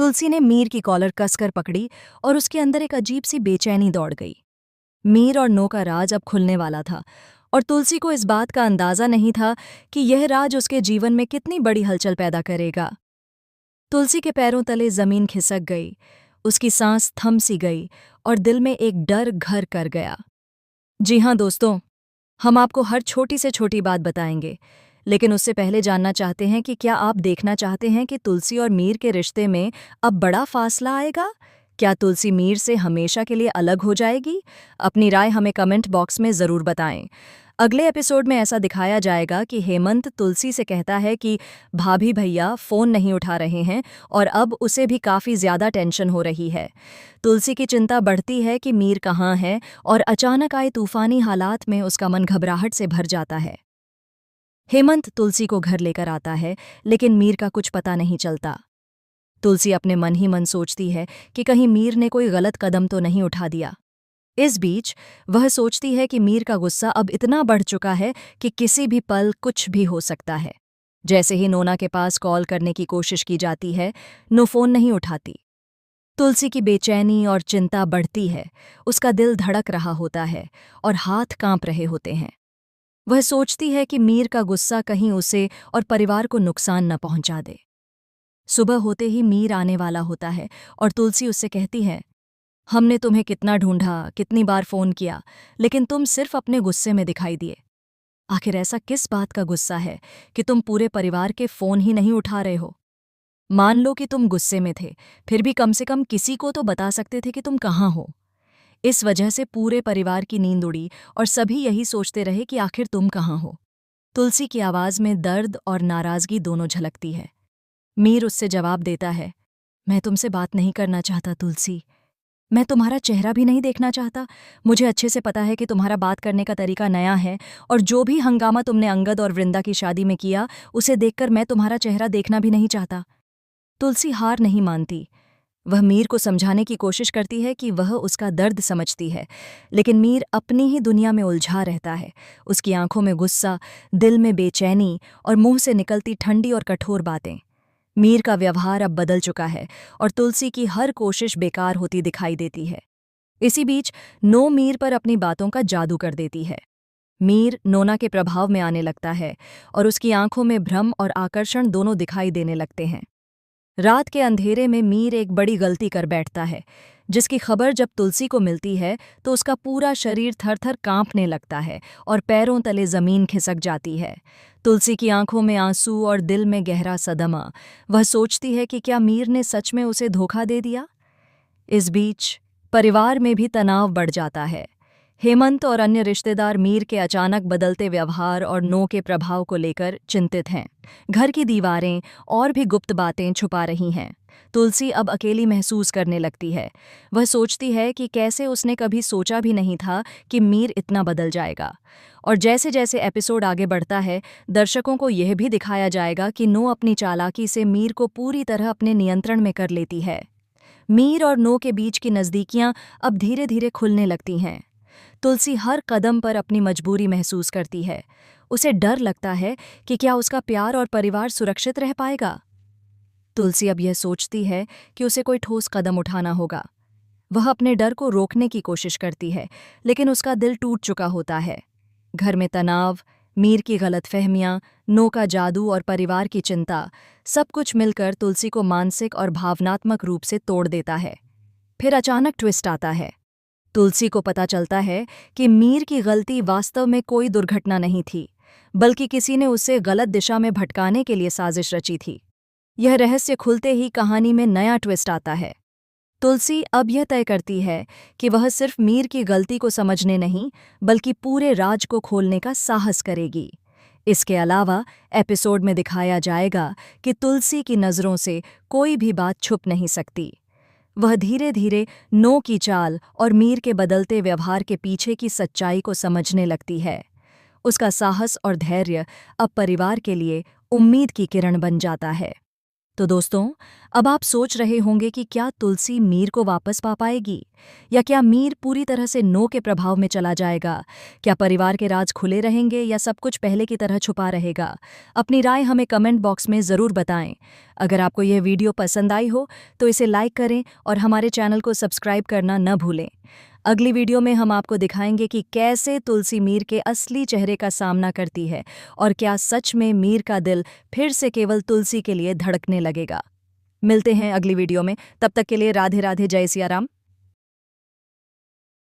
तुलसी ने मीर की कॉलर कसकर पकड़ी और उसके अंदर एक अजीब सी बेचैनी दौड़ गई। मीर और नो का राज अब खुलने वाला था और तुलसी को इस बात का अंदाजा नहीं था कि यह राज उसके जीवन में कितनी बड़ी हलचल पैदा करेगा। तुलसी के पैरों तले जमीन खिसक गई, उसकी सांस थम सी गई और दिल में एक डर घर कर गया। जी हाँ दोस्तों, हम आपको हर छोटी से छोटी बात बताएंगे, लेकिन उससे पहले जानना चाहते हैं कि क्या आप देखना चाहते हैं कि तुलसी और मीर के रिश्ते में अब बड़ा फासला आएगा? क्या तुलसी मीर से हमेशा के लिए अलग हो जाएगी? अपनी राय हमें कमेंट बॉक्स में ज़रूर बताएं। अगले एपिसोड में ऐसा दिखाया जाएगा कि हेमंत तुलसी से कहता है कि भाभी भैया फ़ोन नहीं उठा रहे हैं और अब उसे भी काफ़ी ज़्यादा टेंशन हो रही है। तुलसी की चिंता बढ़ती है कि मीर कहाँ है और अचानक आए तूफानी हालात में उसका मन घबराहट से भर जाता है। हेमंत तुलसी को घर लेकर आता है, लेकिन मीर का कुछ पता नहीं चलता। तुलसी अपने मन ही मन सोचती है कि कहीं मीर ने कोई गलत कदम तो नहीं उठा दिया। इस बीच वह सोचती है कि मीर का गुस्सा अब इतना बढ़ चुका है कि किसी भी पल कुछ भी हो सकता है। जैसे ही नोना के पास कॉल करने की कोशिश की जाती है, नो फोन नहीं उठाती। तुलसी की बेचैनी और चिंता बढ़ती है, उसका दिल धड़क रहा होता है और हाथ कांप रहे होते हैं। वह सोचती है कि मीर का गुस्सा कहीं उसे और परिवार को नुकसान न पहुंचा दे। सुबह होते ही मीर आने वाला होता है और तुलसी उससे कहती है, हमने तुम्हें कितना ढूंढा, कितनी बार फोन किया, लेकिन तुम सिर्फ अपने गुस्से में दिखाई दिए। आखिर ऐसा किस बात का गुस्सा है कि तुम पूरे परिवार के फोन ही नहीं उठा रहे हो? मान लो कि तुम गुस्से में थे, फिर भी कम से कम किसी को तो बता सकते थे कि तुम कहाँ हो। इस वजह से पूरे परिवार की नींद उड़ी और सभी यही सोचते रहे कि आखिर तुम कहाँ हो। तुलसी की आवाज में दर्द और नाराजगी दोनों झलकती है। मीर उससे जवाब देता है, मैं तुमसे बात नहीं करना चाहता तुलसी। मैं तुम्हारा चेहरा भी नहीं देखना चाहता। मुझे अच्छे से पता है कि तुम्हारा बात करने का तरीका नया है और जो भी हंगामा तुमने अंगद और वृंदा की शादी में किया, उसे देखकर मैं तुम्हारा चेहरा देखना भी नहीं चाहता। तुलसी हार नहीं मानती। वह मीर को समझाने की कोशिश करती है कि वह उसका दर्द समझती है, लेकिन मीर अपनी ही दुनिया में उलझा रहता है। उसकी आंखों में गुस्सा, दिल में बेचैनी और मुंह से निकलती ठंडी और कठोर बातें। मीर का व्यवहार अब बदल चुका है और तुलसी की हर कोशिश बेकार होती दिखाई देती है। इसी बीच नो मीर पर अपनी बातों का जादू कर देती है। मीर नोना के प्रभाव में आने लगता है और उसकी आंखों में भ्रम और आकर्षण दोनों दिखाई देने लगते हैं। रात के अंधेरे में मीर एक बड़ी गलती कर बैठता है, जिसकी खबर जब तुलसी को मिलती है तो उसका पूरा शरीर थर-थर कांपने लगता है और पैरों तले जमीन खिसक जाती है। तुलसी की आंखों में आंसू और दिल में गहरा सदमा। वह सोचती है कि क्या मीर ने सच में उसे धोखा दे दिया। इस बीच परिवार में भी तनाव बढ़ जाता है। हेमंत और अन्य रिश्तेदार मीर के अचानक बदलते व्यवहार और नो के प्रभाव को लेकर चिंतित हैं। घर की दीवारें और भी गुप्त बातें छुपा रही हैं। तुलसी अब अकेली महसूस करने लगती है। वह सोचती है कि कैसे उसने कभी सोचा भी नहीं था कि मीर इतना बदल जाएगा। और जैसे जैसे एपिसोड आगे बढ़ता है, दर्शकों को यह भी दिखाया जाएगा कि नो अपनी चालाकी से मीर को पूरी तरह अपने नियंत्रण में कर लेती है। मीर और नो के बीच की नज़दीकियां अब धीरे धीरे खुलने लगती हैं। तुलसी हर कदम पर अपनी मजबूरी महसूस करती है। उसे डर लगता है कि क्या उसका प्यार और परिवार सुरक्षित रह पाएगा। तुलसी अब यह सोचती है कि उसे कोई ठोस कदम उठाना होगा। वह अपने डर को रोकने की कोशिश करती है, लेकिन उसका दिल टूट चुका होता है। घर में तनाव, मीर की गलतफहमियां, नो का जादू और परिवार की चिंता, सब कुछ मिलकर तुलसी को मानसिक और भावनात्मक रूप से तोड़ देता है। फिर अचानक ट्विस्ट आता है। तुलसी को पता चलता है कि मीर की गलती वास्तव में कोई दुर्घटना नहीं थी, बल्कि किसी ने उसे गलत दिशा में भटकाने के लिए साजिश रची थी। यह रहस्य खुलते ही कहानी में नया ट्विस्ट आता है। तुलसी अब यह तय करती है कि वह सिर्फ मीर की गलती को समझने नहीं, बल्कि पूरे राज को खोलने का साहस करेगी। इसके अलावा एपिसोड में दिखाया जाएगा कि तुलसी की नज़रों से कोई भी बात छुप नहीं सकती। वह धीरे धीरे नो की चाल और मीर के बदलते व्यवहार के पीछे की सच्चाई को समझने लगती है। उसका साहस और धैर्य अब परिवार के लिए उम्मीद की किरण बन जाता है। तो दोस्तों, अब आप सोच रहे होंगे कि क्या तुलसी मीर को वापस पा पाएगी, या क्या मीर पूरी तरह से नो के प्रभाव में चला जाएगा? क्या परिवार के राज खुले रहेंगे या सब कुछ पहले की तरह छुपा रहेगा? अपनी राय हमें कमेंट बॉक्स में ज़रूर बताएं। अगर आपको यह वीडियो पसंद आई हो तो इसे लाइक करें और हमारे चैनल को सब्सक्राइब करना न भूलें। अगली वीडियो में हम आपको दिखाएंगे कि कैसे तुलसी मीर के असली चेहरे का सामना करती है और क्या सच में मीर का दिल फिर से केवल तुलसी के लिए धड़कने लगेगा। मिलते हैं अगली वीडियो में, तब तक के लिए राधे राधे, जय सिया राम।